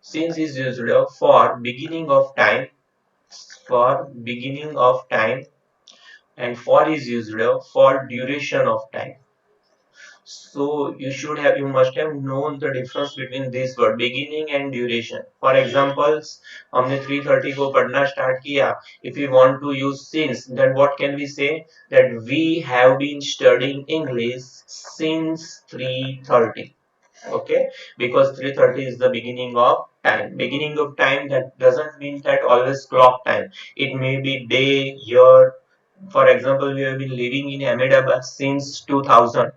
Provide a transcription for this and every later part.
Since is used for beginning of time, and for is used for duration of time. So you must have known the difference between this word beginning and duration. For example, हमने 3:30 को पढ़ना start किया. If we want to use since, then what can we say? That we have been studying English since 3:30. Okay, because 3:30 is the beginning of time. Beginning of time, that doesn't mean that always clock time. It may be day, year. For example, we have been living in Ahmedabad since 2000.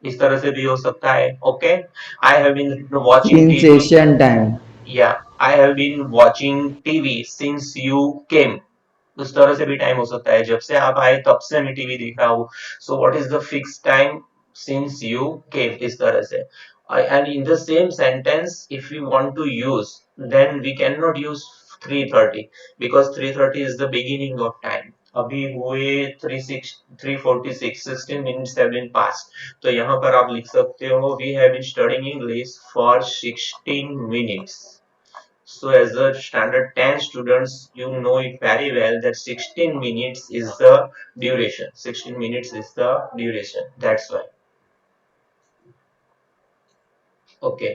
इस तरह से भी हो सकता है. Okay, I have been watching Since TV. Asian time. Yeah, I have been watching TV since you came. उस तरह से भी टाइम हो सकता है. जब से आप आए तब से मैं टीवी देख रहा हूँ. So what is the fixed time since you came? इस तरह से. And in the same sentence, if we want to use, then we cannot use 3:30 because 3:30 is the beginning of time. अभी हुए 3:46 16 minutes have been passed. तो यहाँ पर आप लिख सकते हो we have been studying English for 16 minutes. So as a standard 10 students, you know it very well that 16 minutes is the duration. 16 minutes is the duration. That's why. Okay.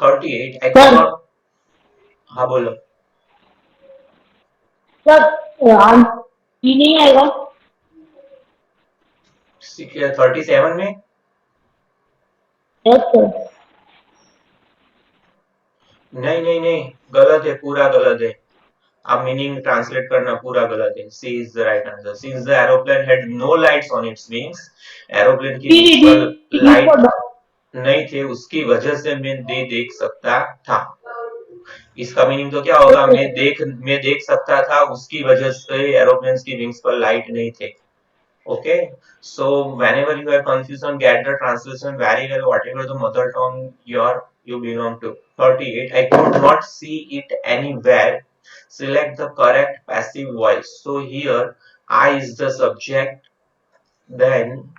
38. I sir cannot. हाँ बोलो. Sir ये नहीं आएगा. 37 में. Yes sir. नहीं नहीं नहीं, गलत है, पूरा गलत है. अब मीनिंग ट्रांसलेट करना पूरा गलत है. C is the right answer. Since the aeroplane had no lights on its wings, aeroplane की विंग्स पर लाइट नहीं थे, उसकी वजह से मैं देख सकता था. इसका मीनिंग तो क्या होगा? मैं देख सकता था, उसकी वजह से एरोप्लेन की विंग्स पर लाइट नहीं थे. Okay, so whenever you have confusion, get the translation very well, whatever the mother tongue you belong to. 38. I could not see it anywhere. Select the correct passive voice. So here I is the subject, then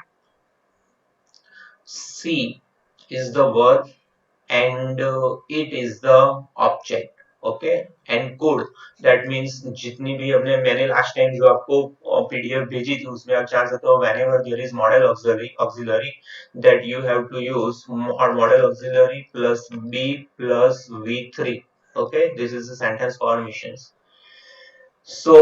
see is the verb, and it is the object. Okay, and code, that means जितनी भी मैंने last time जो आपको PDF भेजी थी उसमें आप जान सकते हो whenever there is model auxiliary that you have to use model auxiliary plus b plus v3. Okay, this is the sentence formations. So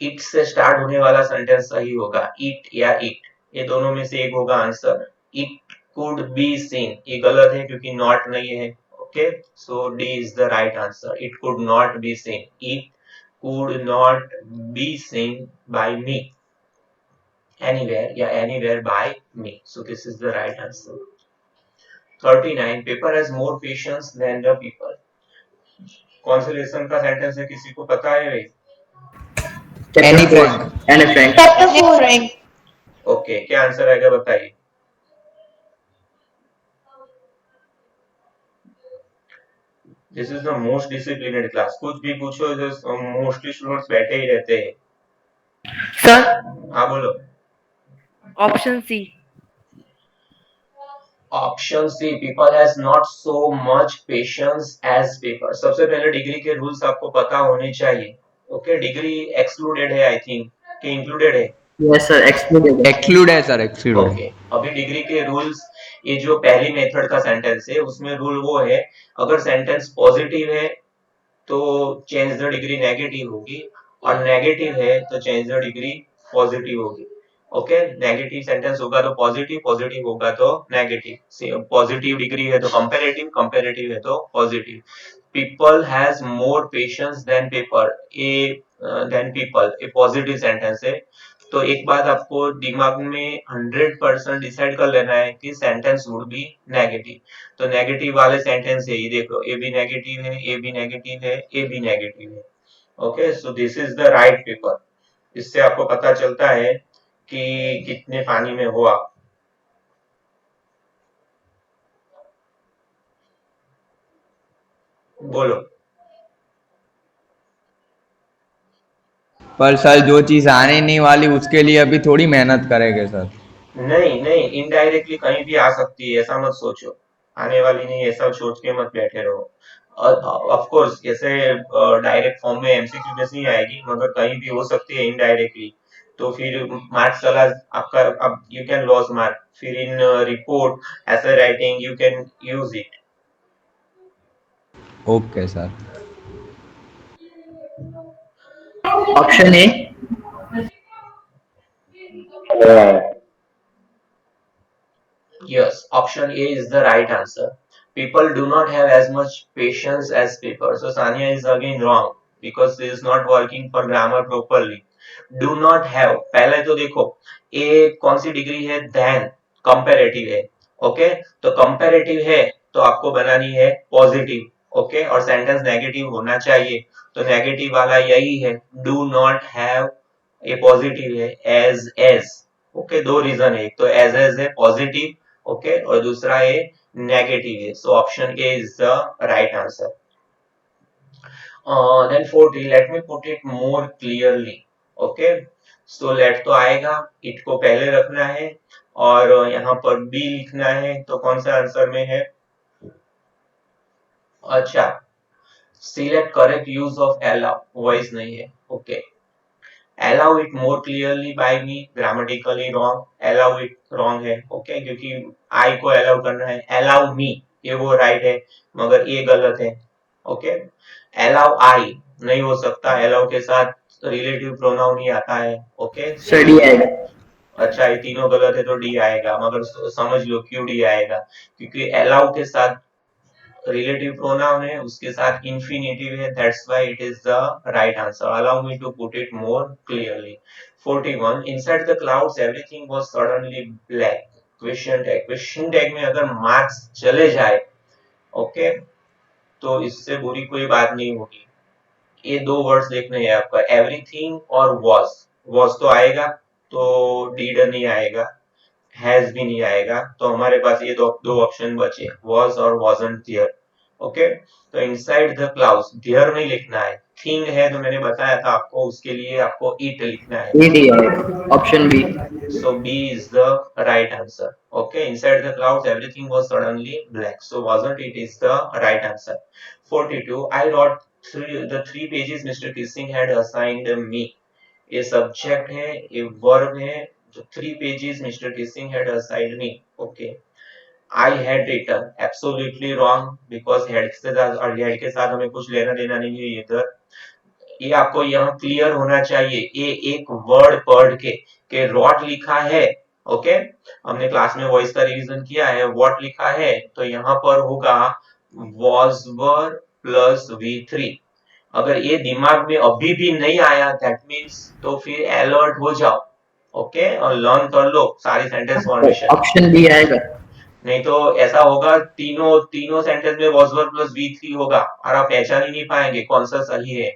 it से स्टार्ट होने वाला सेंटेंस सही होगा. इट या इट, ये दोनों में से एक होगा answer. It could be seen, ये गलत है क्योंकि नॉट नहीं है. Okay, so D is the right answer. It could not be seen. It could not be seen by me anywhere या anywhere by me. So this is the right answer. 39. Paper has more patience than the people. कौन से lesson का sentence है, किसी को पता है भाई? Any Frank. Anne Frank. Chapter Anne 4. Frank. Okay, क्या आंसर आएगा बताइए. This is the most disciplined class. कुछ भी पूछो, मोस्टली स्टूडेंट्स बैठे ही रहते हैं. Sir, हाँ बोलो. option C. Option C, people has not so much patience as paper. सबसे पहले डिग्री के रूल्स आपको पता होने चाहिए. ओके, डिग्री एक्सक्लूडेड है आई थिंक कि इंक्लूडेड है? Yes, sir. Excluded. Exclude है सर, exclude. ओके, अभी डिग्री के रूल्स, ये जो पहली मेथड का सेंटेंस है उसमें रूल वो है, अगर सेंटेंस पॉजिटिव है तो चेंज द डिग्री नेगेटिव होगी, और नेगेटिव है तो चेंज द डिग्री पॉजिटिव होगी. ओके, नेगेटिव सेंटेंस होगा तो पॉजिटिव, पॉजिटिव होगा तो नेगेटिव. पॉजिटिव डिग्री है तो कंपैरेटिव, कंपैरेटिव है तो positive. People has more patience than paper, than people, a positive sentence है. तो एक बात आपको दिमाग में 100% डिसाइड कर लेना है कि सेंटेंस वुड बी नेगेटिव. तो नेगेटिव वाले सेंटेंस है, ये देखो, ए भी नेगेटिव है, ए भी नेगेटिव है, ए भी नेगेटिव है. Okay, so this is the right paper. इससे आपको पता चलता है कि कितने पानी में हो आप. बोलो. पर सर जो चीज आने नहीं वाली उसके लिए अभी थोड़ी मेहनत करेंगे सर. नहीं नहीं, इनडायरेक्टली कहीं भी आ सकती है, ऐसा मत सोचो. आने वाली नहीं ऐसा सोच के मत बैठे रहो। ऑफ कोर्स जैसे डायरेक्ट फॉर्म में एमसीक्यू में नहीं आएगी मगर कहीं भी हो सकती है इनडायरेक्टली, तो फिर मार्क्स चला आपका, अब यू कैन लॉस मार्क, फिर इन रिपोर्ट ऐसे writing you can use it. Okay sir. Option A. Yes, option A is the right answer. People do not have as much patience as people. So Sanya is again wrong because he is not working for grammar properly. Do not have. पहले तो देखो A कौन सी degree है? Than comparative है. Okay तो comparative है तो आपको बनानी है पॉजिटिव। ओके और सेंटेंस नेगेटिव होना चाहिए तो नेगेटिव वाला यही है। डू नॉट हैव ये पॉजिटिव है एज। ओके दो रीजन है, एक तो एज है पॉजिटिव, ओके और दूसरा ये नेगेटिव है। So option A is the right answer. Then 40 let me put it more clearly. Okay so let तो आएगा, इट को पहले रखना है और यहाँ पर बी लिखना है तो कौन सा आंसर में है? अच्छा select correct use of allow, voice नहीं है। Okay allow it more clearly by me, grammatically wrong, allow it wrong है। ओके क्योंकि I को allow करना है, allow me ये वो राइट है मगर ये गलत है। ओके allow I नहीं हो सकता, allow के साथ रिलेटिव प्रोनाउन ही आता है। ओके सर डी आएगा। अच्छा ये तीनों गलत है तो डी आएगा, मगर समझ लो क्यों डी आएगा, क्योंकि allow के साथ रिलेटिव प्रोनाउन है, उसके साथ इंफिनिटिव है, that's why it is the right answer. Allow me to put it more clearly. 41 inside the clouds everything was suddenly black. Question tag में अगर मार्क्स चले जाए, ओके तो इससे बुरी कोई बात नहीं होगी। ये दो वर्ड्स देखने हैं आपका, एवरीथिंग और वॉज तो आएगा तो डीड नहीं आएगा, हैज भी नहीं आएगा, तो हमारे पास ये दो दो ऑप्शन बचे, वॉज और वॉजंट देयर। ओके तो इनसाइड द क्लाउड्स देयर नहीं लिखना है, थिंग है तो मैंने बताया था आपको, उसके लिए आपको इट लिखना है। ए डी आएगा, option B. So B is the right answer. Okay, inside the clouds everything was suddenly black. So wasn't it is the right answer. 42. I wrote the three pages Mr. Kissing had assigned me. ये subject है, ये verb है, जो three pages mister Kissing had assigned me. Okay I had written absolutely wrong because had के साथ और head के साथ हमें कुछ लेना देना नहीं है इधर। ये आपको यहाँ क्लियर होना चाहिए, ये एक वर्ड पढ़ के रॉट लिखा है। ओके हमने क्लास में वॉइस का रिवीजन किया है, व्हाट लिखा है तो यहाँ पर होगा वॉज वर प्लस V3। अगर ये दिमाग में अभी भी नहीं आया दैट मीन्स तो फिर अलर्ट हो जाओ। ओके और लर्न कर लो सारी सेंटेंस फॉर्मेशन। ऑप्शन बी आएगा। नहीं तो ऐसा होगा तीनों तीनों सेंटेंस में वॉज वर प्लस V3 होगा और आप पहचान ही नहीं पाएंगे कौन सा सही है।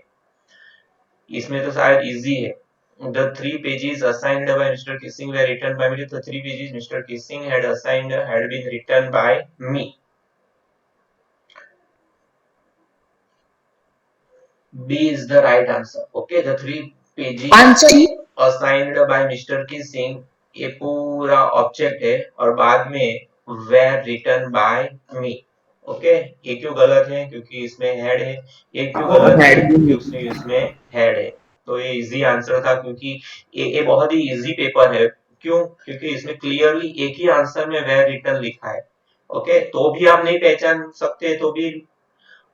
इसमें तो शायद इजी है। The three pages assigned by Mr. Kissing were written by me. The three pages Mr. Kissing had assigned had been written by me. B is the right answer. Okay, the three pages answer assigned by Mr. Kissing ये पूरा object है और बाद में were written by me. Okay ये क्यों गलत है? क्योंकि इसमें हेड है। ये क्यों गलत है? हेड भी नहीं। क्योंकि इसमें हेड है। तो ये इजी आंसर था क्योंकि ये बहुत ही इजी पेपर है। क्यों? क्योंकि इसमें क्लियरली एक ही आंसर में were written लिखा है। ओके तो भी आप नहीं पहचान सकते तो भी,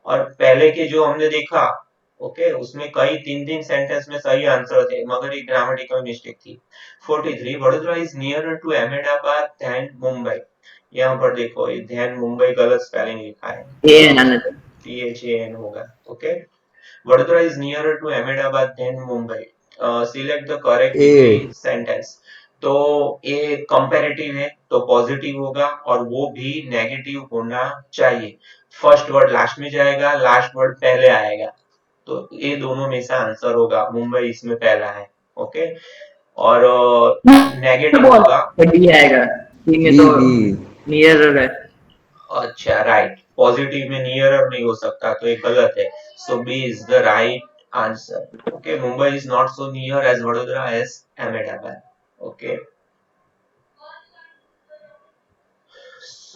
और पहले के जो हमने देखा ओके उसमें कई तीन तीन सेंटेंस में सही आंसर थे मगर एक ग्रामेटिकल मिस्टेक थी। 43 Vadodara is nearer to Ahmedabad than Mumbai. यहाँ पर देखो ये ध्यान मुंबई गलत स्पेलिंग लिखा है, ए एन आना था। THAN होगा। Okay Vadodara is nearer to Ahmedabad than Mumbai. Select the correct degree A. sentence. तो ये कंपैरेटिव है तो पॉजिटिव होगा और वो भी नेगेटिव होना चाहिए। फर्स्ट वर्ड लास्ट में जाएगा, लास्ट वर्ड पहले आएगा, तो ये दोनों में से आंसर होगा। मुंबई इसमें पहला है। ओके और नेगेटिव बॉल होगा। डी आएगा, सी में बी तो बी। नियर है। अच्छा राइट, पॉजिटिव में नियरर नहीं हो सकता तो ये गलत है। So B is the right answer. Okay Mumbai is not so near as Vadodara as Ahmedabad. Okay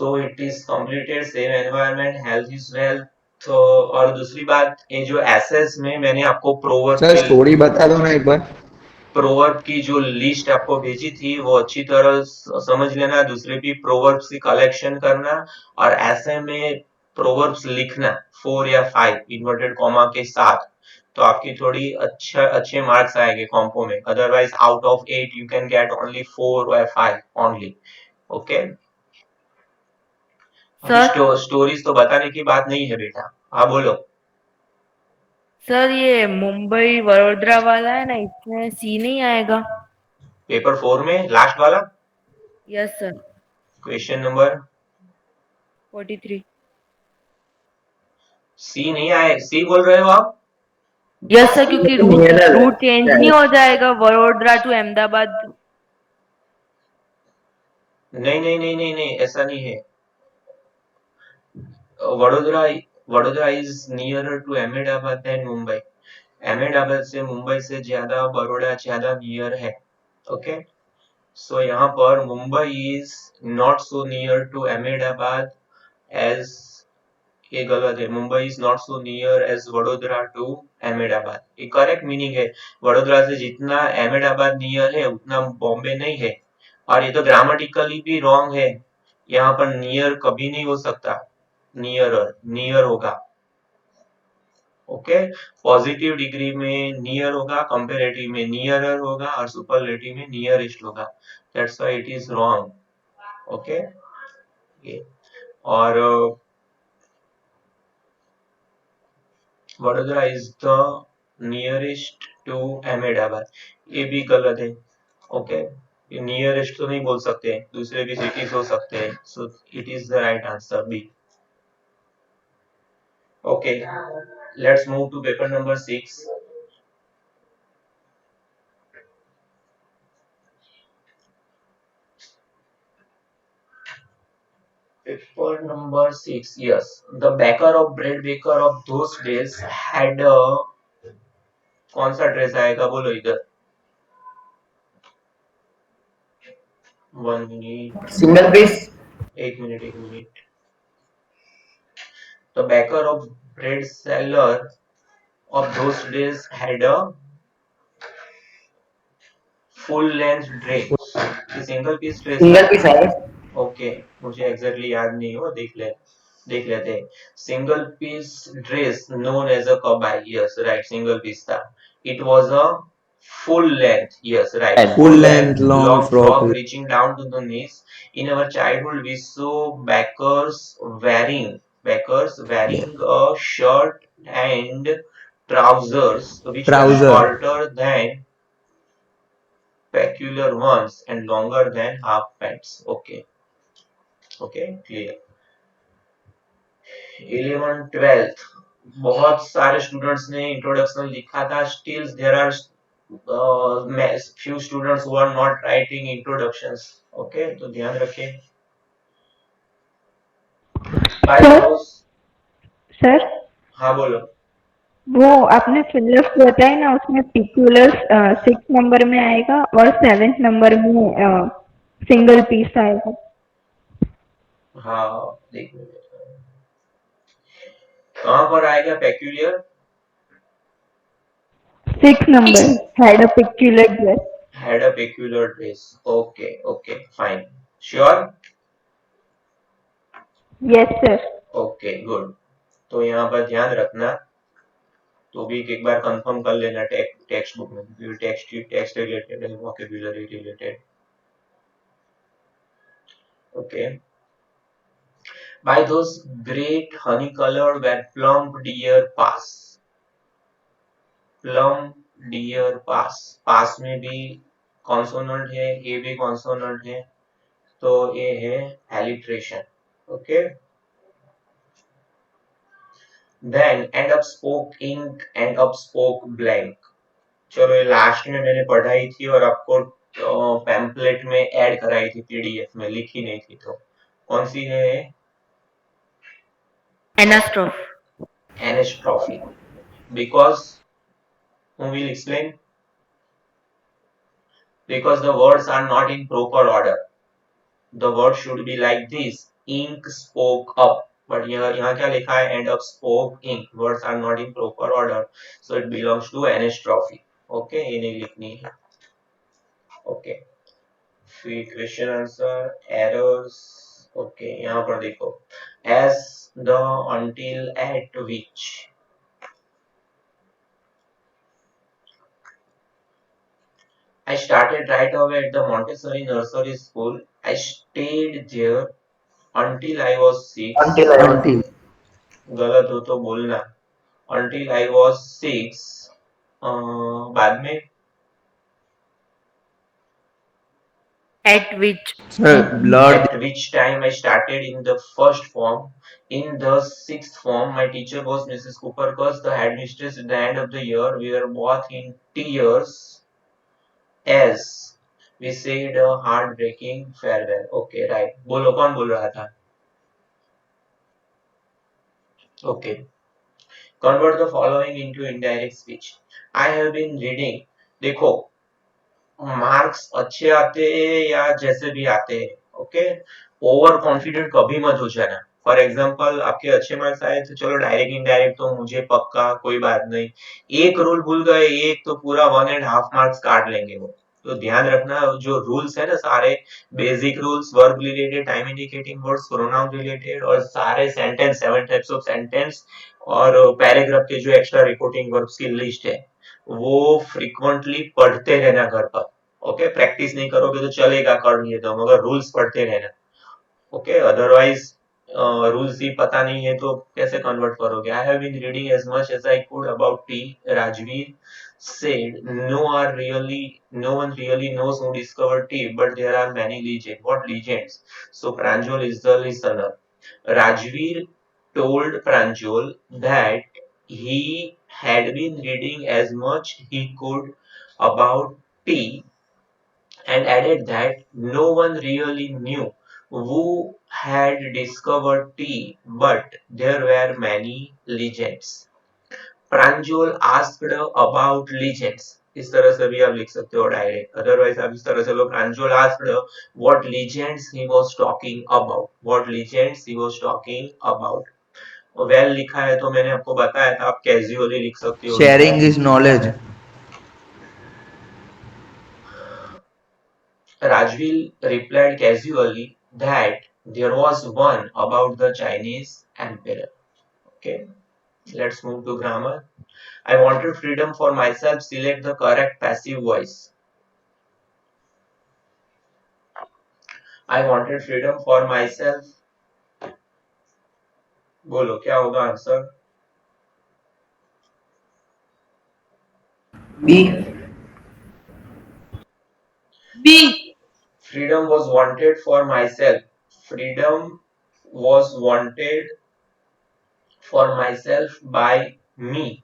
so it is completed same environment health is wealth. तो और दूसरी बात ये जो एसेस में मैंने आपको प्रोवर्ब सर के स्टोरी बता दो ना एक बार। प्रोवर्ब की जो लिस्ट आपको भेजी थी वो अच्छी तरह समझ लेना, दूसरे भी प्रोवर्ब्स की कलेक्शन करना और ऐसे में प्रोवर्ब्स लिखना 4 या 5 इन्वर्टेड कॉमा के साथ, तो आपकी थोड़ी अच्छे मार्क्स आएंगे कॉम्पो में। Otherwise out of 8 you can get only 4 or 5 only. Okay, अभी सर स्टोरीज तो बताने की बात नहीं है बेटा। हाँ बोलो। सर ये मुंबई वडोदरा वाला है ना, इसमें सी नहीं आएगा? पेपर 4 में लास्ट वाला यस सर। Question number 43। सी नहीं आए, सी बोल रहे हो आप? यस सर, क्योंकि रूट नियरर है रूट चेंज नहीं शायद। हो जाएगा वडोदरा टू अहमदाबाद। नहीं नहीं नहीं नहीं नहीं, ऐसा नहीं है। Vadodara Vadodara is nearer to Ahmedabad than Mumbai. Ahmedabad से मुंबई से ज्यादा बड़ोड़ा ज्यादा नियर है। ओके, सो यहाँ पर Mumbai is not so near to Ahmedabad as, ये गलत है। Mumbai is not so near as Vadodara to Ahmedabad, ये करेक्ट मीनिंग है। वडोदरा से जितना अहमदाबाद नियर है उतना बॉम्बे नहीं है। और ये तो ग्रामेटिकली भी रॉन्ग है, यहाँ पर नियर कभी नहीं हो सकता, नियर नियर होगा। ओके, पॉजिटिव डिग्री में नियर होगा, कंपेरेटिव में नियरर होगा और सुपरलेटिव में नियरेस्ट होगा। That's why it is wrong. Okay, और Vadodara is the nearest to Ahmedabad, ये भी गलत है। ओके, नियरेस्ट तो नहीं बोल सकते, दूसरे भी सिटीज हो सकते हैं, so it is the right answer B. Okay, let's move to paper number 6। Paper number 6, yes. The baker of those days had a, कौन सा ड्रेस आएगा बोलो इधर। 1 minute, single piece. 1 minute. The baker of bread seller of those days had a full length dress, single piece dress है। Single piece है। Okay, मुझे exactly याद नहीं हो, देख लेते हैं। Single piece dress known as a कबाई, yes right, single piece था। It was a full length, yes right, full full length length long long frock. frock reaching down to the knees. In our childhood we saw bakers wearing a shirt and trousers which were trouser. shorter than peculiar ones and longer than half pants. Okay, okay, clear। 11 12 बहुत सारे students ने introduction लिखा था, still there are few students who are not writing introductions। Okay, तो ध्यान रखें। Bye sir दोस्त, sir हाँ बोलो। वो आपने फिलर्स बताए ना, उसमें पिक्यूलर्स 6 नंबर में आएगा और 7th नंबर में सिंगल पीस आएगा। हाँ देखो, कहाँ पर आएगा peculiar? 6 number, had a peculiar dress. Had a peculiar dress। okay okay fine, sure। Yes sir. Okay good, तो यहाँ पर ध्यान रखना, तो भी एक बार कंफर्म कर लेना टेक्स्ट बुक में, टेक्स्ट रिलेटेड है, vocabulary related. Okay, by those great honey colored were plump deer pass, plum deer pass, पास में भी कॉन्सोनेंट है, ये भी कॉन्सोनेंट है, तो ये है alliteration. Okay, then end up spoke ink and up spoke blank। चलो ये लास्ट में मैंने पढ़ाई थी और आपको पैम्पलेट में ऐड कराई थी, पीडीएफ में लिखी नहीं थी, तो कौन सी है? एनास्ट्रोफ। एनेस्ट्रॉफी, because who will explain? Because the words are not in proper order, the word should be like this, ink spoke up. But यहाँ क्या लिखा है? End up spoke ink. Words are not in proper order, so it belongs to anastrophe. Okay, ये नहीं लिखनी है. Okay. फिर question answer errors. Okay, यहाँ पर देखो. As the until at which I started right away at the Montessori nursery school. I stayed there until I was Until 6. I was until गलत हो तो बोलना. Until I was 6. बाद में At which? sir blur at which time I started in the first form. In the sixth form, my teacher was Mrs. Cooper because the headmistress at the end of the year we were both in tears as we said a heartbreaking farewell. Okay, right. बोलो कौन बोल रहा था? Okay. Convert the following into indirect speech. I have been reading. देखो, marks अच्छे आते हैं या जैसे भी आते हैं, ओके. ओवर कॉन्फिडेंट कभी मत हो जाना. फॉर एग्जाम्पल आपके अच्छे मार्क्स आए तो चलो डायरेक्ट इनडायरेक्ट तो मुझे पक्का कोई बात नहीं. एक रूल भूल गए एक तो पूरा 1.5 मार्क्स काट लेंगे वो. तो ध्यान रखना जो रूल्स है ना सारे basic rules, verb related, time indicating words, pronoun related और सारे सेंटेंस 7 टाइप्स ऑफ सेंटेंस और पैराग्राफ के जो एक्स्ट्रा रिपोर्टिंग वर्ब्स की लिस्ट है वो फ्रीक्वेंटली पढ़ते रहना घर पर. ओके, प्रैक्टिस नहीं करोगे तो चलेगा कर लिए तो मगर रूल्स पढ़ते रहना. ओके, अदरवाइज रूल्स ही पता नहीं है तो कैसे कन्वर्ट करोगे. I have been reading as much as I could about T. Rajveer said no one really knows who discovered tea, but there are many legends. What legends? So Pranjal is the listener. Rajveer told Pranjal that he had been reading as much he could about tea and added that no one really knew who had discovered tea, but there were many legends. Pranjal asked about legends. इस तरह से भी आप लिख सकते हो direct. Otherwise आप इस तरह से लो. Pranjal asked what legends he was talking about. What legends he was talking about. Well लिखा है तो मैंने आपको बताया था आप कैजुअली लिख सकते हो sharing indirect. his knowledge Rajvil replied casually that there was one about the Chinese emperor. Okay, let's move to grammar. I wanted freedom for myself. Select the correct passive voice. I wanted freedom for myself. बोलो क्या होगा answer? B. B. Freedom was wanted for myself. Freedom was wanted for myself by me.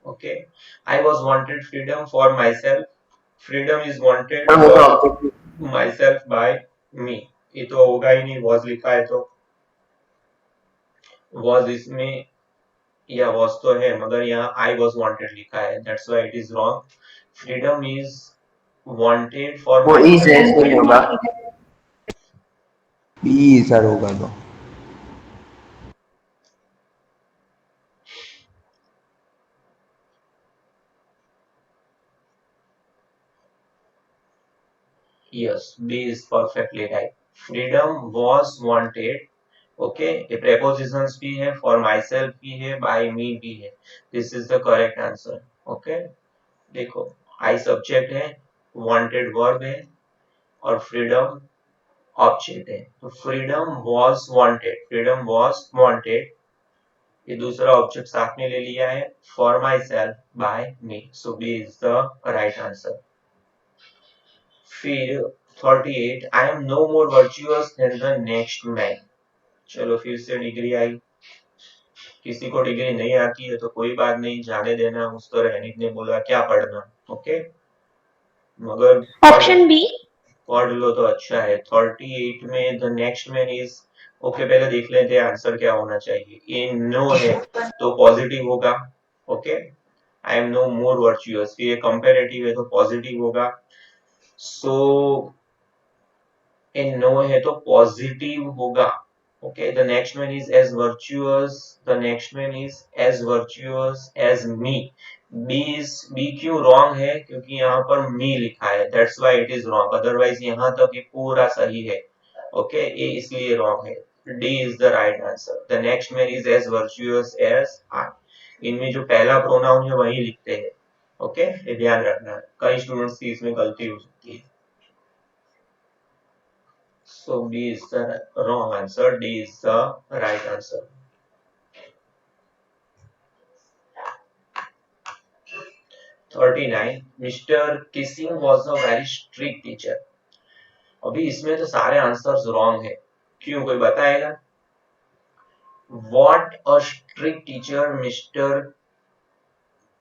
Okay, I was wanted freedom for myself. Freedom is wanted और वो तो for objective myself by me. ये तो होगा ही नहीं. was लिखा है तो was इसमें या was तो है मगर यहाँ I was wanted लिखा है. That's why it is wrong. Freedom is wanted for वो इज है myself. इसलिए नहीं होगा. b sir होगा तो Yes, B is perfectly right. Freedom was wanted. Okay, ये prepositions भी है, for myself भी है, by me भी है. This is the correct answer. Okay, देखो I subject है, wanted verb है और freedom ऑब्जेक्ट है. तो freedom was wanted. Freedom was wanted ये दूसरा ऑब्जेक्ट साथ में ले लिया है. For myself by me. So B is the right answer. फिर 38 I am no more virtuous than the next man. चलो फिर से डिग्री आई. किसी को डिग्री नहीं आती है तो कोई बात नहीं, जाने देना. उस तरह हनीफ ने बोला क्या पढ़ना. ओके, मगर ऑप्शन बी. पढ़ लो तो अच्छा है. 38 में the next man is. Okay, पहले देख लेते हैं आंसर क्या होना चाहिए. ये नो है तो पॉजिटिव होगा. Okay, I am no more virtuous. ये कंपैरेटिव है तो पॉजिटिव होगा. सो ए नो है तो पॉजिटिव होगा। Okay, the next one is as virtuous, the next one is as virtuous as me. B क्यों रॉन्ग है? क्योंकि यहाँ पर मी लिखा है, that's why it is wrong, otherwise यहाँ तक ये पूरा सही है। ओके, ये इसलिए रॉन्ग है। D is the right answer. The next one is as virtuous as I. इनमें जो पहला प्रोनाउन है वही लिखते हैं। ओके, ये ध्यान रखना है, कई स्टूडेंट्स की इसमें गलती हो सकती है। So B is the wrong answer. D is the right answer. 39. Mr. Kissing was a very strict teacher. अभी इसमें तो सारे आंसर्स रॉन्ग है, क्यों? कोई बताएगा? What a strict teacher Mr.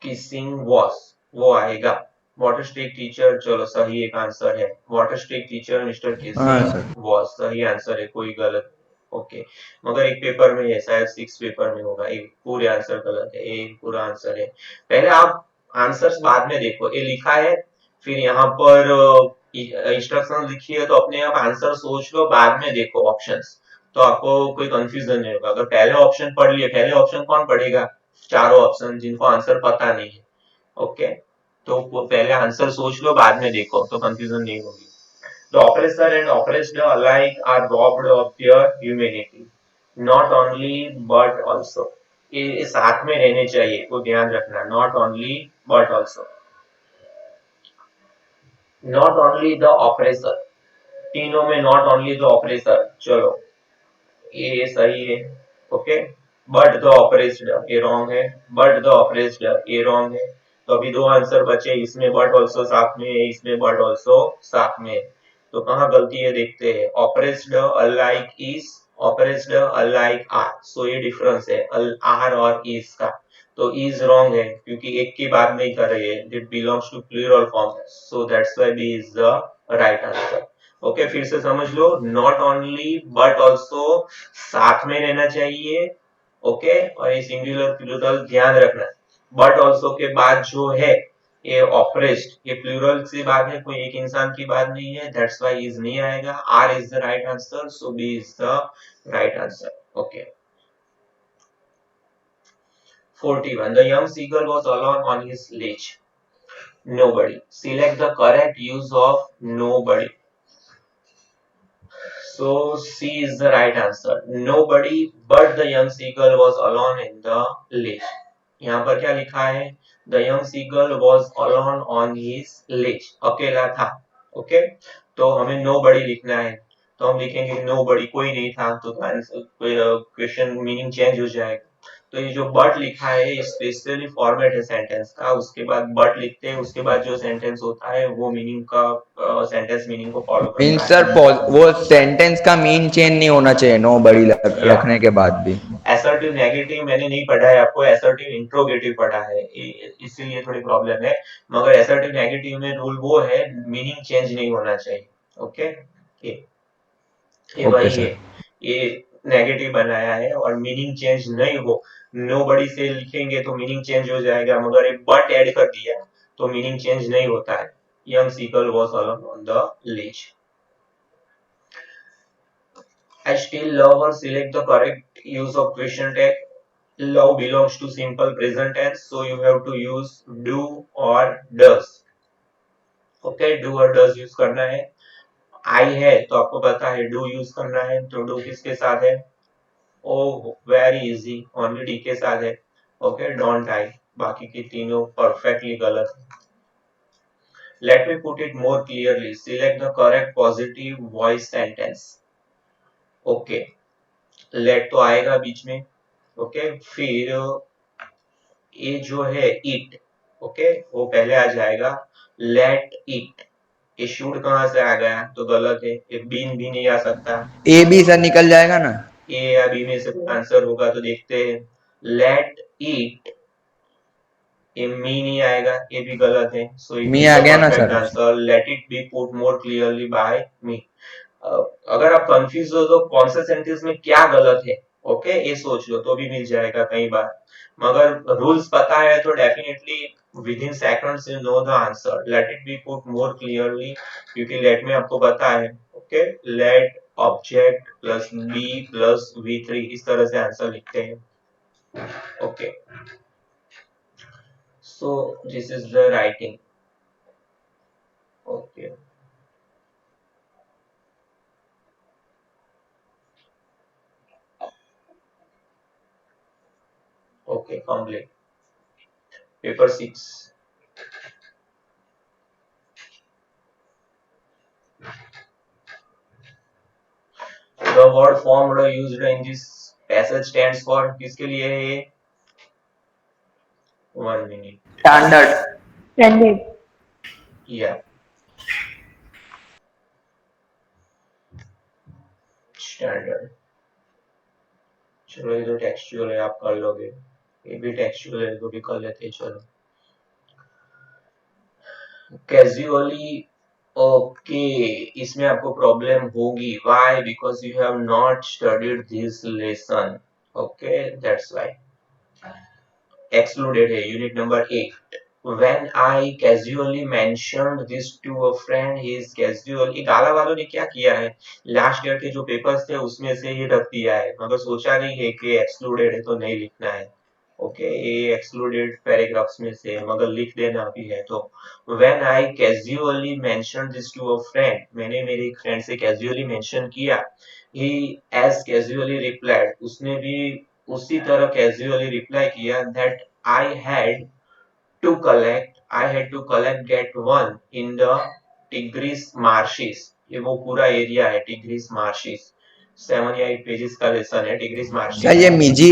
Kissing was, वो आएगा। What a strict teacher, चलो सही एक आंसर है। What a strict teacher Mr. हाँ Kissing सर। was, सही आंसर है, कोई गलत। ओके, मगर एक पेपर में है, शायद 6 पेपर में होगा, एक पूरे आंसर गलत है, एक पूरा आंसर है। पहले आप आंसर्स बाद में देखो, ये लिखा है, फिर यहाँ पर इंस्ट्रक्शन लिखी है, तो अपने आप आंसर सोच लो, बाद में देखो ऑप्शंस, तो आपको कोई कंफ्यूजन नहीं होगा। अगर पहले ऑप्शन पढ़ लिए, पहले ऑप्शन कौन पढ़ेगा? चारों ऑप्शन जिनको आंसर पता नहीं है। ओके, तो पहले आंसर सोच लो, बाद में देखो, तो कंफ्यूजन नहीं होगी। The oppressor and oppressed alike are robbed of their humanity, not only but also. ये साथ में रहने चाहिए, वो ध्यान रखना, not only but also. Not only the oppressor, तीनों में not only the oppressor, चलो ये सही है। ओके, बट द ऑपरेस्ड ये रॉन्ग है, बट द ऑपरेस्ड ये रॉन्ग है। तो अभी दो आंसर बचे, इसमें बट ऑल्सो साथ में है, इसमें बट ऑल्सो साथ में है, तो कहाँ गलती है देखते हैं। Oppressed alike is, oppressed alike are, so ये डिफरेंस है आर और इज का, तो इज रॉन्ग है क्योंकि एक की बात नहीं कर रही है, it belongs to plural form, so that's why B is the right answer. Okay, फिर से समझ लो, नॉट ओनली बट ऑल्सो साथ में रहना चाहिए। ओके, और ये सिंगुलर प्लूरल ध्यान रखना। बट ऑल्सो के बाद जो है ये ऑपरेस्ड, ये प्लूरल से बात है, कोई एक इंसान की बात नहीं है, दैट्स व्हाई इज नहीं आएगा। Are is the right answer, so B is the right answer. Okay, 41. The young seagull was alone on his ledge. Nobody. Select the correct use of nobody. So C is the right answer. Nobody but the young seagull was alone in the lake. यहाँ पर क्या लिखा है? The young seagull was alone on his ledge. अकेला था। Okay, तो हमें nobody लिखना है, तो हम लिखेंगे nobody, कोई नहीं था, तो क्वेश्चन मीनिंग चेंज हो जाएगा। तो ये जो बट लिखा है ये स्पेशली फॉर्मेट है सेंटेंस का, उसके बाद बट लिखते हैं, उसके बाद जो सेंटेंस होता है वो मीनिंग का सेंटेंस मीनिंग को फॉलो करता मीन्स है। सर वो सेंटेंस का मीन चेंज नहीं होना चाहिए नो बड़ी रखने के बाद भी। असर्टिव नेगेटिव मैंने नहीं पढ़ा है, आपको असर्टिव इंट्रोगेटिव पढ़ा है, इसीलिए थोड़ी प्रॉब्लम है, मगर असर्टिव नेगेटिव में रूल वो है मीनिंग चेंज नहीं होना चाहिए। ओके, ये ओके वही है, सर। ये नेगेटिव बनाया है, और मीनिंग चेंज नहीं हो, नो बड़ी से लिखेंगे तो मीनिंग चेंज हो जाएगा, मगर एक बट ऐड कर दिया तो मीनिंग चेंज नहीं होता है। Young seagull was alone on the ledge. I still love her. Select the correct use of question tag. Love belongs to simple present tense, so you have to use do or does. Okay, do or does use करना है। I है तो आपको पता है do use करना है, तो do किसके साथ है? Oh, very easy, only D के साथ है। Okay, don't I, बाकी की तीनों perfectly गलत है। Let me put it more clearly. Select the correct positive voice sentence. Okay, let तो आएगा बीच में। ओके, फिर ये जो है इट, ओके, वो पहले आ जाएगा। लेट इट, ये शुड कहाँ से आ गया? तो गलत है, ये बीन भी नहीं आ सकता। ए बी सर निकल जाएगा ना, ए या बी में से कोई आंसर होगा तो देखते हैं। लेट इट, ये मी नहीं आएगा, ये भी गलत है, सो इट मी इज आ द गया ना perfect sir. Answer. Let it be put more clearly by me. अगर आप कंफ्यूज हो तो कौन से सेंटेंस में क्या गलत है, ओके, ये सोच लो तो भी मिल जाएगा कई बार, मगर रूल्स पता है तो definitely within seconds you know the answer. Let it be put more clearly, क्योंकि लेट में आपको पता है okay, let object plus B plus V3, इस तरह से आंसर लिखते हैं। Okay, so this is the writing. Okay, okay, complete. Paper 6। The word formed or used in this passage stands for, किसके लिए है ये? 1 minute. Standard. Standard. Yeah, standard. चलो ये तो टेक्सचुअल है, आप कर लोगे। ये भी टेक्सचुअल है तो भी कर लेते हैं, चलो। कैजुअली, ओके, इसमें आपको प्रॉब्लम होगी। Why? Because you have not studied this lesson. Okay, that's why. Excluded है unit number 8। When I casually mentioned this to a friend, he is casual। ये गाला वालों ने क्या किया है, लास्ट ईयर के जो पेपर्स थे उसमें से ये रख दिया है, मगर सोचा नहीं है कि एक्सक्लूडेड है तो नहीं लिखना है। ओके, ये एक्सक्लूडेड पैराग्राफ्स में से है, मगर लिख देना भी है तो। When I casually mentioned this to a friend, मैंने मेरे एक फ्रेंड से कैजुअली मेंशन किया। He as casually replied, उसने भी उसी तरह कैजुअली रिप्लाई किया that I had I had to collect get one in the Tigris marshes। ये वो पूरा एरिया है टिग्रिस मार्शिस। 7 या 8 पेजेस का लेसन है टिग्रिस सर मार्शिस। ये मिजी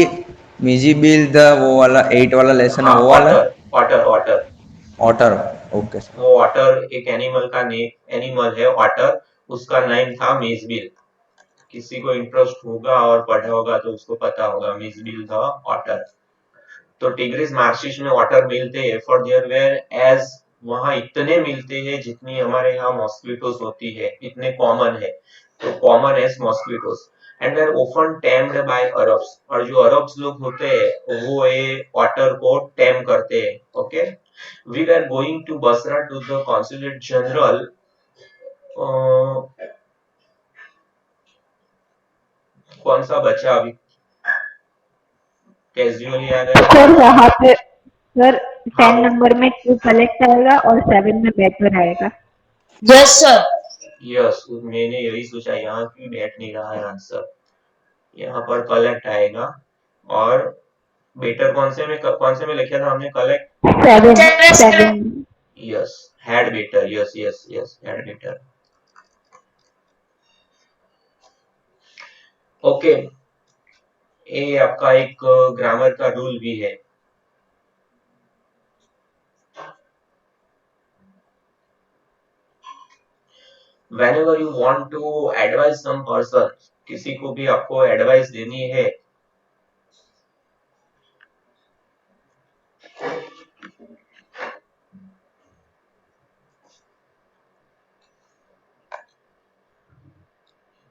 मिजी बिल द वो वाला 8 वाला लेसन है हाँ, वो वाला है? Otter otter otter. Otter. Okay sir. वो ऑटर एक एनिमल का नेम, एनिमल है ऑटर, उसका नाम था मेजबिल। किसी को इंटरेस्ट होगा और पढ़ा होगा तो उसको पता होगा, मेजबिल था ऑटर। तो टिग्रिस मार्शिश में वाटर मिलते हैं फॉर देयर वेयर एज, वहां इतने मिलते हैं जितनी हमारे यहाँ मॉस्किटोस होती है, इतने कॉमन है, तो common as mosquitoes. And were often tamed by Arabs, और जो अरब्स लोग होते हैं वो ये वाटर को टेम करते हैं। Okay, we were going to Basra to the consulate general. कौन सा बचा अभी, कैजुअली आ रहा है? सर वहाँ पे सर हाँ 10 नंबर में 2 कलेक्ट आएगा और 7 में बेटर आएगा। Yes sir. यस, मैंने यही सोचा, यहाँ क्यों बैठ नहीं रहा है आंसर। यहाँ पर कलेक्ट आएगा, और बेटर कौन से में लिखा था हमने, collect. 7 yes, had better, yes yes yes, had better. Okay, ये आपका एक ग्रामर का रूल भी है। whenever you want to advise some person, किसी को भी आपको एडवाइस देनी है,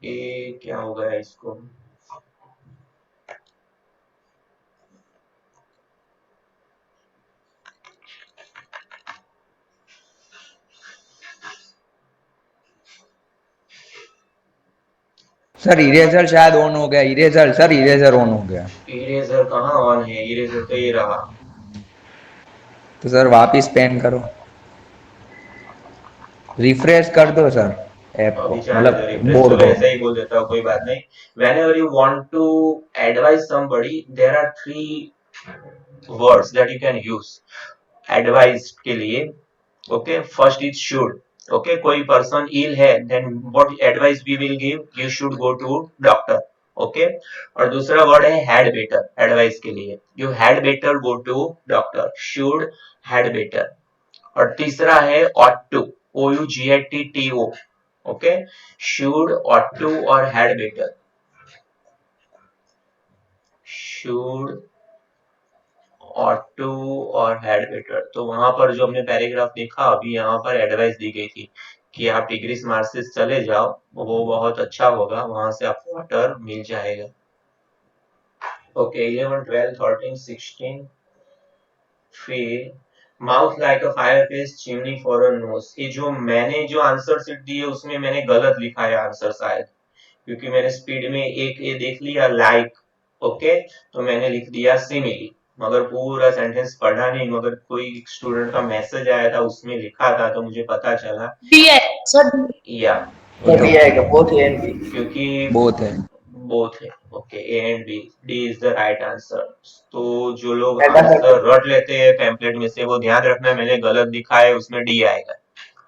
ये क्या होगा इसको, सर इरेजर शायद ऑन हो गया, इरेजर सर, इरेजर ऑन हो गया। इरेजर कहाँ ऑन है, इरेजर तो ये रहा। तो सर वापिस पेन करो, रिफ्रेश कर दो सर ऐप को, अभी चाहे तो मतलब रिफ्रेश, बोर्ड चलो को। ऐसा ही बोल देता हूँ, कोई बात नहीं। whenever you want to advise somebody, there are 3 words that you can use advice के लिए। Okay, first is should. Okay, कोई पर्सन इल है, then what advice we will give, you should go to doctor. Okay, और दूसरा word है had better, advice के लिए, you had better go to doctor, should, had better. और तीसरा है ought to, OUGHTTO। Okay, should, ought to और had better, should, ought to और हैड बेटर। तो वहां पर जो हमने पैराग्राफ देखा अभी, यहाँ पर एडवाइस दी गई थी कि आप टिग्रिस मार्सेस चले जाओ, वो बहुत अच्छा होगा, वहां से आपको वाटर मिल जाएगा। ओके, 11 12 13 16, फिर mouth like a fireplace chimney for a knows. ये जो मैंने जो आंसर सीट दी है उसमें मैंने गलत लिखा है आंसर शायद, क्योंकि मैंने स्पीड में एक ये देख लिया लाइक, ओके, तो मैंने लिख दिया सिमिली, मगर पूरा सेंटेंस पढ़ा नहीं, मगर कोई स्टूडेंट का मैसेज आया था उसमें लिखा था तो मुझे पता चला। डी है सर। या तो ओके बी ओके, आएगा, बोथ ए एंड बी। क्योंकि बोथ है। बोथ है, okay, A and B, D is the right answer. तो जो लोग ऐसा आंसर करते रट लेते हैं टेम्पलेट में से वो ध्यान रखना, मैंने गलत लिखा है, उसमें डी आएगा।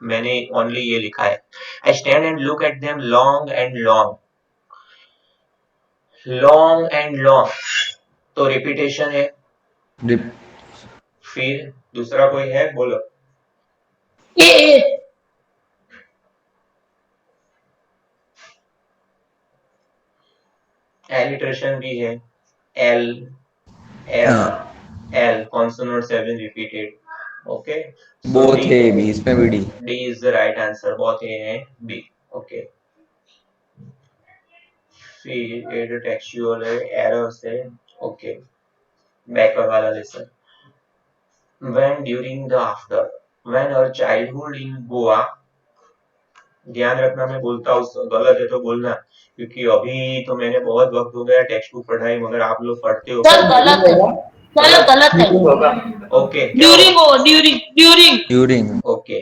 मैंने ओनली ये लिखा है, I stand and look at them long and long, long and long तो रिपीटेशन है। रिप- फिर दूसरा कोई है, बोलो। ए एलिट्रेशन भी है, एल, एफ, हाँ, L consonants have been repeated, okay, so both D, है भी, इसमें भी D. D is the right answer, both A and B, okay। फिर ये टेक्सचुअल एरर्स है, ओके, बैकर वाला lesson. when during the after, when her childhood in Goa, ध्यान रखना मैं बोलता हूँ गलत है तो बोलना, क्योंकि अभी तो मैंने बहुत वक्त हो गया टेक्स्ट बुक पढ़ाई, मगर आप लोग पढ़ते हो सर क्या? गलत है, सर गलत गलत है। मीटिंग होगा। ओके, क्या ड्यूरिंग हो, during during. During. Okay.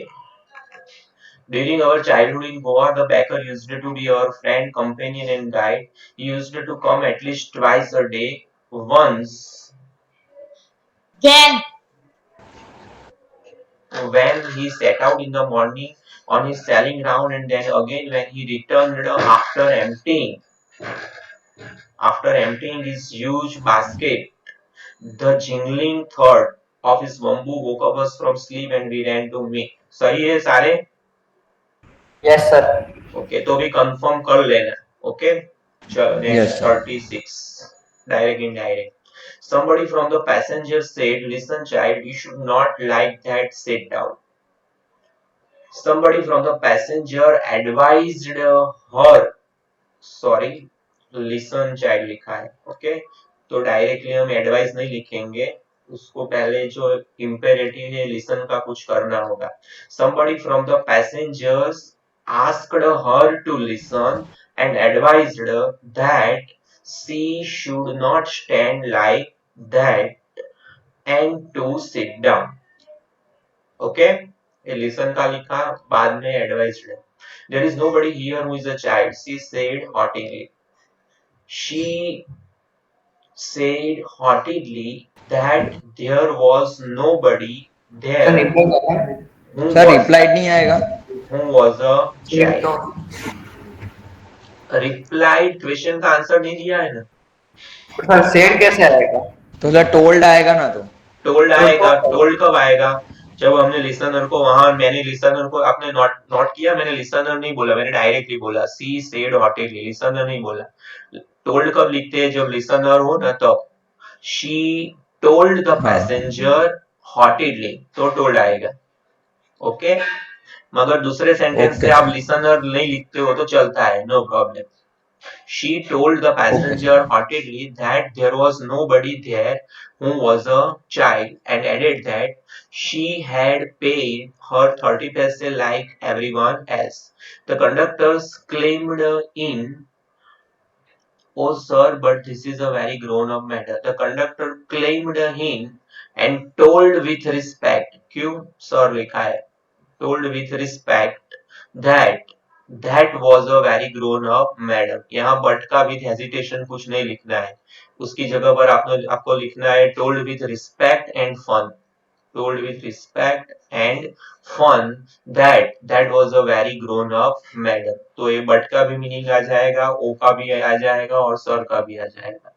During our childhood in Goa, the baker used to be our friend, companion, and guide. He used to come at least twice a day. Once when when he set out in the morning on his sailing round, and then again when he returned after emptying his huge basket. The jingling thud of his bamboo woke us from sleep, and we ran to meet. सही है सारे? Yes sir. Okay, तो भी confirm कर लेना, okay. चलो yes next sir. 36, direct indirect. Somebody from the passenger said, listen child, you should not like that, sit down. Somebody from the passenger advised her, sorry, listen child लिखा है, okay, तो directly हम advice नहीं लिखेंगे, उसको पहले जो imperative है लिसन का कुछ करना होगा। somebody from the passengers asked her to listen and advised her that she should not stand like that and to sit down, okay, ये लिसन का लिखा, बाद में एडवाइस्ड है। there is nobody here who is a child, she said haughtily. She said haughtily that there was nobody sir there reply करना है। Sir replied नहीं आएगा। who was a said child. तो Replied क्वेश्चन का answer नहीं दिया है ना, सर सेड कैसे आएगा? तो सर टोल्ड आएगा ना, तो टोल्ड तो आएगा। टोल्ड कब आएगा? जब हमने लिसनर को वहां, मैंने लिसनर को, आपने नोट नोट किया, मैंने लिसनर नहीं बोला, मैंने डायरेक्टली बोला सी सेड हॉटेली, लिसनर नहीं बोला। टोल्ड कब लिखते हैं? जब लिसनर हो ना तब। शी टोल्ड द हाँ पैसेंजर हॉटेडली, तो टोल्ड आएगा, ओके। मगर दूसरे सेंटेंस से ओके आप सर। लिसनर नहीं लिखते हो तो चलता है, no problem. She told the okay passenger sir. haughtily that there was nobody there who was a child, and added that she had paid her 30 paise like everyone else. The conductors claimed in, oh sir, but this is a very grown up matter. The conductor claimed in and told with respect, क्यों sir लिखा है, told with respect that that was a very grown up madam। यहाँ but का with hesitation कुछ नहीं लिखना है, उसकी जगह पर आपको लिखना है told with respect and fun, told with respect and fun that that was a very grown up madam। तो ये but का भी मीनिंग आ जाएगा, ओ का भी आ जाएगा और सर का भी आ जाएगा।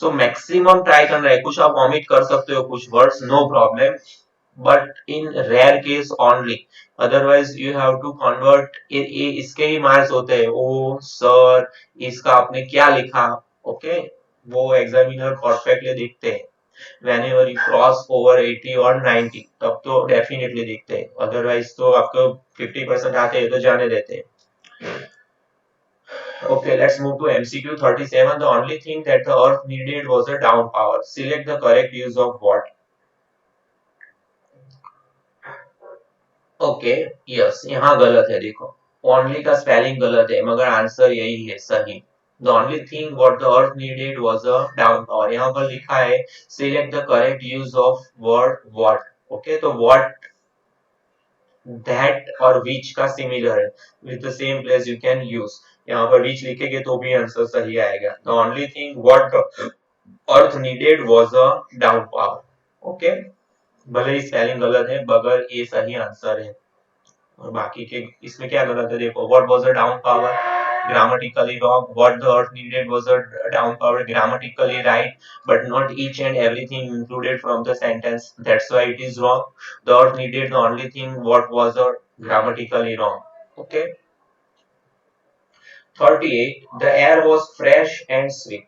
सो मैक्सिमम ट्राई करना है, कुछ आप ऑमिट कर सकते हो कुछ words, no problem, but in rare case only, otherwise you have to convert, ये इसके ही मार्क्स होते हैं, ओ सर इसका आपने क्या लिखा, ओके, वो एग्जामिनर परफेक्टली देखते हैं। whenever you cross over 80 और 90 तब तो डेफिनेटली देखते हैं, अदरवाइज तो आपको 50% आते हैं तो जाने देते हैं। Okay, let's move to MCQ 37. The only thing that the earth needed was a down power. Select the correct use of what? Okay yes यहाँ गलत है देखो ओनली का स्पेलिंग गलत है मगर आंसर यही है सही the only thing what the earth needed was a down power यहाँ पर लिखा है select the correct use of word what okay तो व्हाट दैट और विच का सिमिलर है with the same place you can use यहाँ पर विच लिखेंगे तो भी आंसर सही आएगा the only thing what the earth needed was a down power okay भले ही स्पेलिंग गलत है मगर ये सही आंसर है और बाकी के इसमें क्या गलत है देखो what was a down power grammatically wrong what the earth needed was a down power grammatically right but not each and everything included from the sentence that's why it is wrong the earth needed the only thing what was a grammatically wrong okay 38 the air was fresh and sweet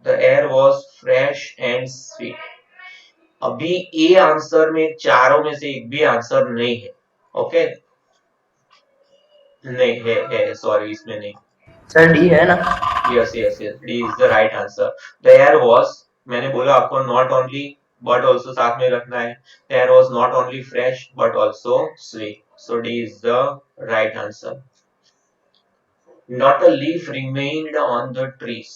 the air was fresh and sweet अभी A answer में चारों में से एक भी answer नहीं है okay नहीं है सॉरी इसमें नहीं सर डी है ना? Yes D is the right answer the air was मैंने बोला आपको नॉट ओनली बट आल्सो साथ में रखना है the air was not only fresh but also sweet so D is the right answer not a leaf remained on the trees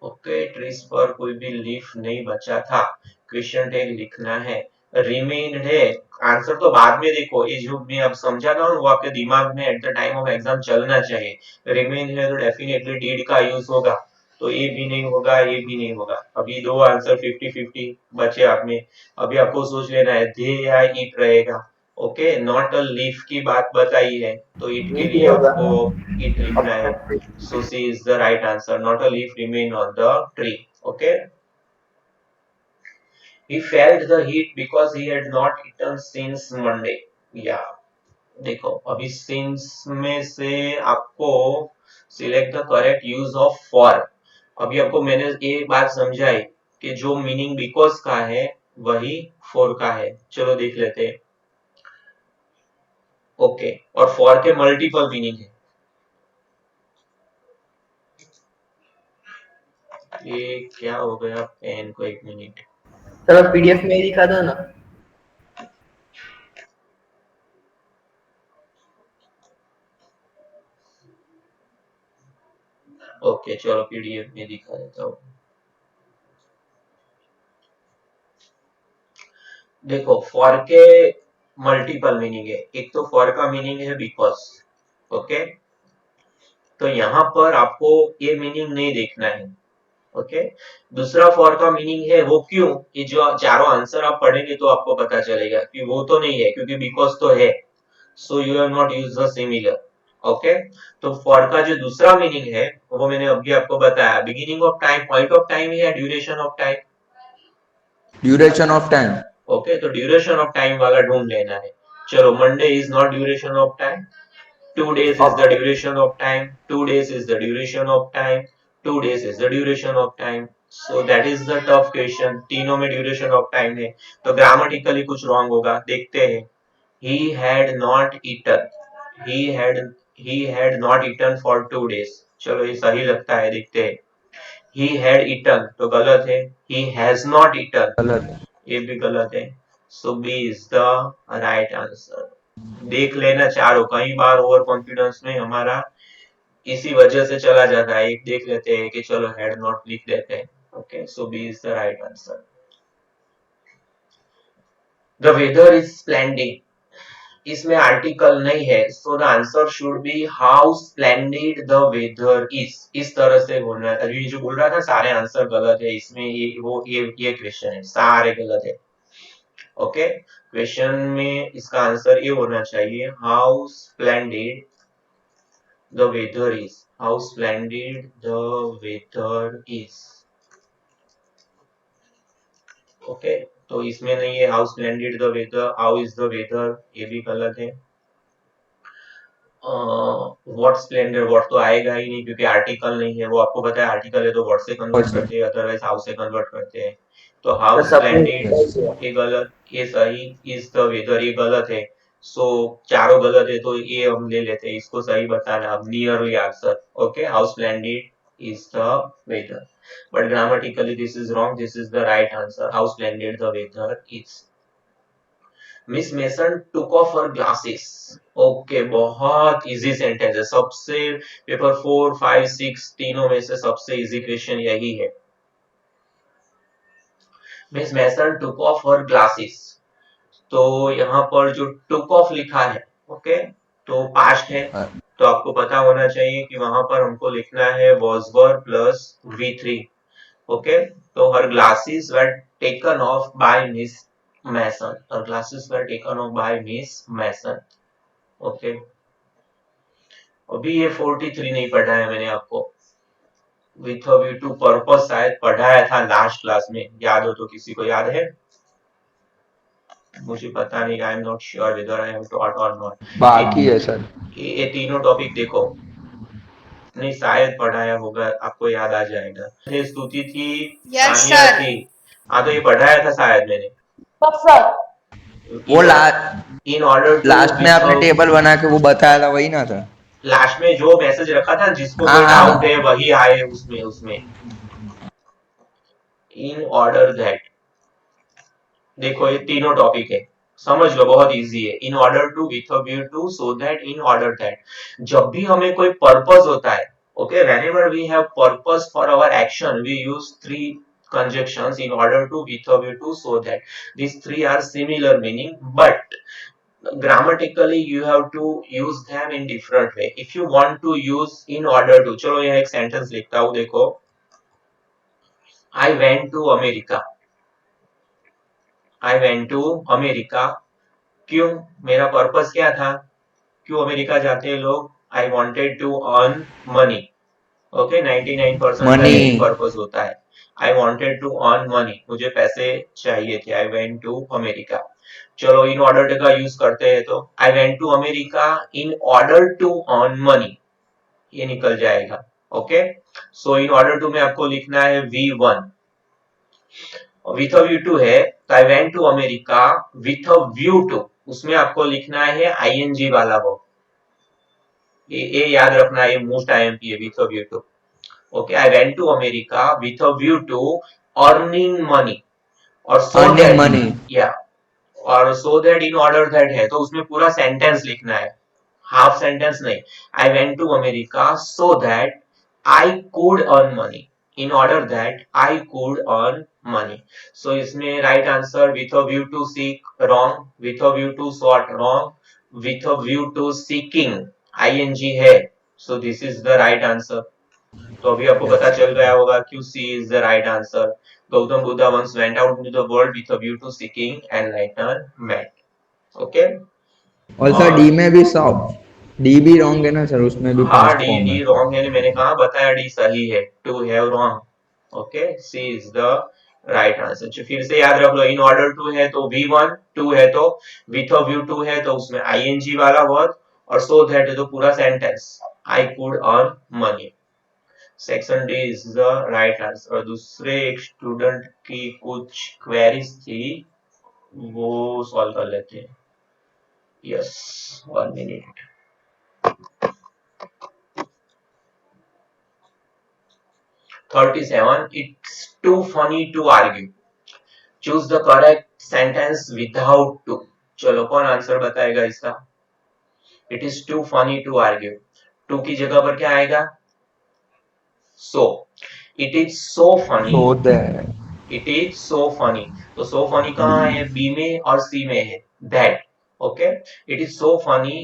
okay trees पर कोई भी लीफ नहीं बचा था क्वेश्चन टैग लिखना है रिमेन्ड है आंसर तो बाद में देखो ये जो मैं अब समझा था वो आपके दिमाग में at the time of exam चलना चाहिए रिमेन है तो डेफिनेटली डीड का यूज होगा तो ये भी नहीं होगा ये भी नहीं होगा अभी दो आंसर 50-50 बचे आप में अभी आपको सोच लेना है दे या इट रहेगा ओके नॉट अ लीफ की बात बताई है तो इट के डी ही लिए होगा। आपको इट लिखना है so C is the right answer not a leaf remain on the tree okay he felt the heat because he had not eaten since Monday yeah देखो अभी since में से आपको select the correct use of for अभी आपको मैंने ये बात समझाई कि जो मीनिंग बिकॉज का है वही फॉर का है चलो देख लेते हैं ओके और फॉर के मल्टीपल मीनिंग है ये क्या हो गया पेन को एक मिनट चलो पीडीएफ में ही दिखा दो ना। ओके चलो पीडीएफ में दिखा देता हूँ देखो फॉर के मल्टीपल मीनिंग है एक तो फॉर का मीनिंग है बिकॉज ओके तो यहाँ पर आपको ये मीनिंग नहीं देखना है ओके दूसरा फॉर का मीनिंग है वो क्यों ये जो चारों आंसर आप पढ़ेंगे तो आपको पता चलेगा कि वो तो नहीं है क्योंकि बिकॉज तो है so you have not use the similar okay तो फॉर का जो दूसरा मीनिंग है वो मैंने अभी आपको बताया beginning of time point of time या duration of time duration of time okay तो ड्यूरेशन ऑफ टाइम वाला ढूंढ लेना है चलो Monday is not duration of time 2 days is the option duration of time 2 days is the duration of time 2 days is the duration of time so that is the tough question तीनों में duration of time है तो grammatically कुछ wrong होगा देखते हैं he had not eaten he had he had not eaten for 2 days चलो ये सही लगता है देखते हैं he had eaten तो गलत है he has not eaten गलत ये भी गलत है so B is the right answer देख लेना चारों कई बार ओवर कॉन्फिडेंस में हमारा इसी वजह से चला जाता है एक देख लेते हैं कि चलो हेड नॉट लिख देते हैं okay so B is the right answer the weather is splendid इसमें आर्टिकल नहीं है so the answer should be how splendid the weather is इस तरह से बोलना है अभी जो बोल रहा था सारे आंसर गलत है इसमें ये क्वेश्चन है सारे गलत है ओके क्वेश्चन में इसका आंसर ये होना चाहिए how splendid the weather is how splendid the weather is okay तो इसमें नहीं है how splendid the weather how is the weather ये भी गलत है व्हाट स्प्लेंडर व्हाट तो आएगा ही नहीं क्योंकि आर्टिकल नहीं है वो आपको पता है आर्टिकल है तो व्हाट से कन्वर्ट करते हैं अदरवाइज हाउ से कन्वर्ट करते हैं तो हाउ सर स्प्लेंडेड सप्लीमेंट ये गलत ये सही इज द वेदर ये गलत है सो चारों गलत है तो ये हम ले लेते हैं इसको सही बताना अब nearly answer okay how splendid is the weather but grammatically this is wrong this is the right answer how splendid the weather is Miss Mason took off her glasses. Okay, बहुत इजी सेंटेंस है, सबसे paper 4, 5, 6 तीनों में से सबसे easy question यही है। Miss Mason took off her glasses, तो यहाँ पर जो टुक ऑफ लिखा है, ओके, तो पास्ट है, तो आपको पता होना चाहिए कि वहां पर हमको लिखना है was were plus V3। Okay, तो her glasses were taken off by miss Mason, her glasses were taken off by miss Mason. Okay, अभी ये 43 नहीं पढ़ा है मैंने आपको, with a view to purpose शायद पढ़ाया था लास्ट क्लास में, याद हो तो किसी को याद है? मुझे पता नहीं, I am not sure whether I have taught और नॉट। बाकी है सर। ये तीनों टॉपिक देखो, नहीं शायद पढ़ाया होगा, आपको याद आ जाएगा। ये स्तुति थी, यस तानिया सर। थी, हाँ तो ये पढ़ाया था शायद मैंने। वो इन ऑर्डर टू लास्ट में आपने टेबल बना के वो बताया था, वही ना था? लास्ट में जो मैसेज रखा था, जिसको हाँ कोई हाँ डाउट है हाँ। वही आए उसमें उसमें इन ऑर्डर दैट, देखो ये तीनों टॉपिक है, समझ लो बहुत इजी है। In order to, with a view to, so that, in order that. जब भी हमें कोई पर्पस होता है, okay, whenever we have purpose for our action we use three conjunctions: in order to, with a view to, so that। these three are similar meaning, but grammatically you have to use them in different way। if you want to use in order to, चलो यहाँ एक sentence लिखता हूँ, देखो, I went to America, I went to America। क्यों? मेरा purpose क्या था? क्यों अमेरिका जाते हैं लोग? I wanted to earn money. Okay, 99% का मनी। यही पर्पस होता है, I wanted to earn money, मुझे पैसे चाहिए थे, आई वेंट टू अमेरिका। चलो इन ऑर्डर का यूज करते हैं, तो I went to America in order to earn money, ये निकल जाएगा। Okay, so in order to में आपको लिखना है V1, with a view to है, तो I went to America with a view to, उसमें आपको लिखना है आईएनजी वाला वर्ब। ये याद रखना, ये मोस्ट आईएमपी है, with a view to. Okay, I went to America with a view to earning money, और सो अर्निंग दैट, मनी। या, और so that in order that है, तो उसमें पूरा सेंटेंस लिखना है, हाफ सेंटेंस नहीं। I went to America so that I could earn money, in order that I could earn money. So इसमें right answer with a view to seek wrong, with a view to sort wrong, with a view to seeking ING है, so this is the right answer. तो अभी आपको पता चल गया होगा क्यों C is the right answer. Gautam Buddha once went out into the world with a view to seeking enlightenment। Okay, और सर और डी में भी डी भी रॉन्ग है ना सर, उसमें भी हाँ, पास्ट डी फॉर्म डी है। रॉन्ग है, मैंने कहा बताया, डी सही है, to have wrong. Okay, C is the right answer. फिर से याद रख लो, इन ऑर्डर टू है तो V1, टू है तो विथ अ व्यू टू है तो उसमें आईएनजी वाला वर्ड, और सो दैट है तो पूरा sentence, I could earn money. Section D is the right answer. और दूसरे एक स्टूडेंट की कुछ क्वेरीज थी, वो सॉल्व कर लेते हैं। Yes, 1 minute. 37, it's too funny to argue, choose the correct sentence without too. चलो कौन आंसर बताएगा इसका? It is too funny to argue, too की जगह पर क्या आएगा? So, it is so funny, so that. It is so funny, तो सो फनी कहाँ है? बी में और सी में है, that. Okay, it is so funny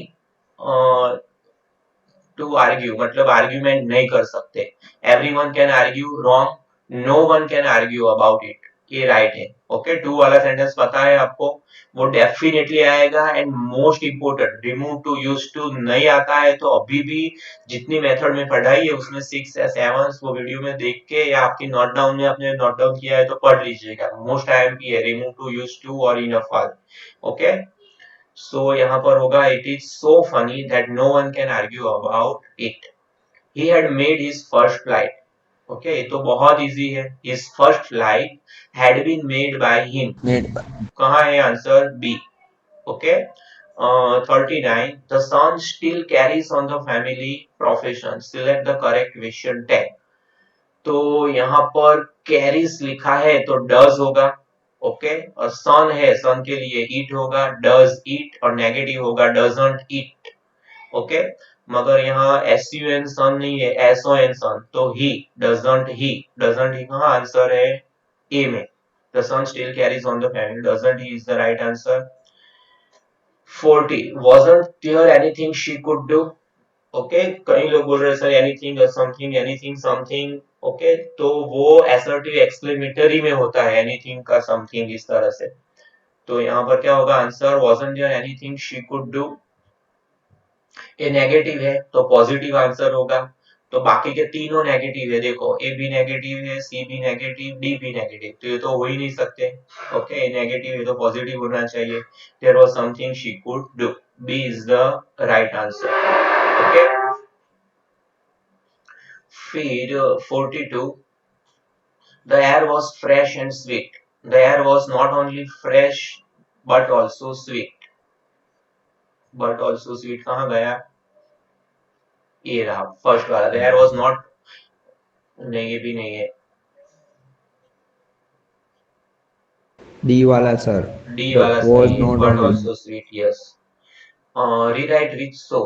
to argue, मतलब आर्ग्यूमेंट नहीं कर सकते। Everyone can argue, wrong, no one can argue about it, ये राइट है। ओके, टू वाला सेंटेंस पता है आपको, वो डेफिनेटली आएगा। And most important, remove to, use to नहीं आता है तो अभी भी जितनी मेथड में पढ़ाई है उसमें 6 या 7 वो वीडियो में देख के, या आपकी नोट डाउन में आपने नोट डाउन किया है तो पढ़ लीजिएगा। मोस्ट आईएमपी है रिमूव टू, यूज टू और in of all. Okay, so यहाँ पर होगा it is so funny that no one can argue about it. He had made his first flight. Okay, ये तो बहुत इजी है, his first flight had been made by him. Made. कहाँ है answer? B. Okay, 39, the son still carries on the family profession, select the correct question 10। तो यहाँ पर carries लिखा है तो डज होगा, ओके। और सन है, सन के लिए ईट होगा, डज ईट, और नेगेटिव होगा डजंट ईट। ओके। मगर यहाँ एस यू एन सन नहीं है, एस ओ एन सन, तो ही डजंट ही, डजंट ही कहाँ आंसर है, ए में। The son still carries on the family, doesn't he is the right answer. 40 wasn't there anything she could do? Okay. कई लोग बोल रहे हैं sir anything something, anything something. Okay, तो वो असर्टिव एक्सक्लेमेटरी में होता है, एनीथिंग का समथिंग इस तरह से। तो यहाँ पर क्या होगा answer, wasn't there anything she could do? A negative है तो पॉजिटिव आंसर होगा। तो बाकी के तीनों नेगेटिव है, देखो ए भी नेगेटिव है, सी भी नेगेटिव, डी भी नेगेटिव, तो ये तो हो ही नहीं सकते। ओके, ए नेगेटिव है तो पॉजिटिव होना चाहिए। There was something she could do, B is the right answer. Okay. फिर 42, the air was fresh and sweet. The air was not only fresh but also sweet. But also sweet कहाँ गया, ये रहा first वाला, the air was not, नहीं ये भी नहीं है, डी वाला सर, डी द वाला वाज सही है, not but only. Also sweet, yes. Rewrite which so,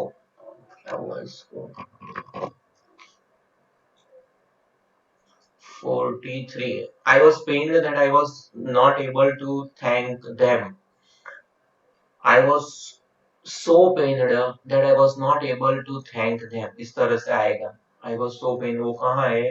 क्या हुआ इसको। 43, I was pained that I was not able to thank them. I was so pained that I was not able to thank them, इस तरह से आएगा। I was so pained, वो कहाँ है,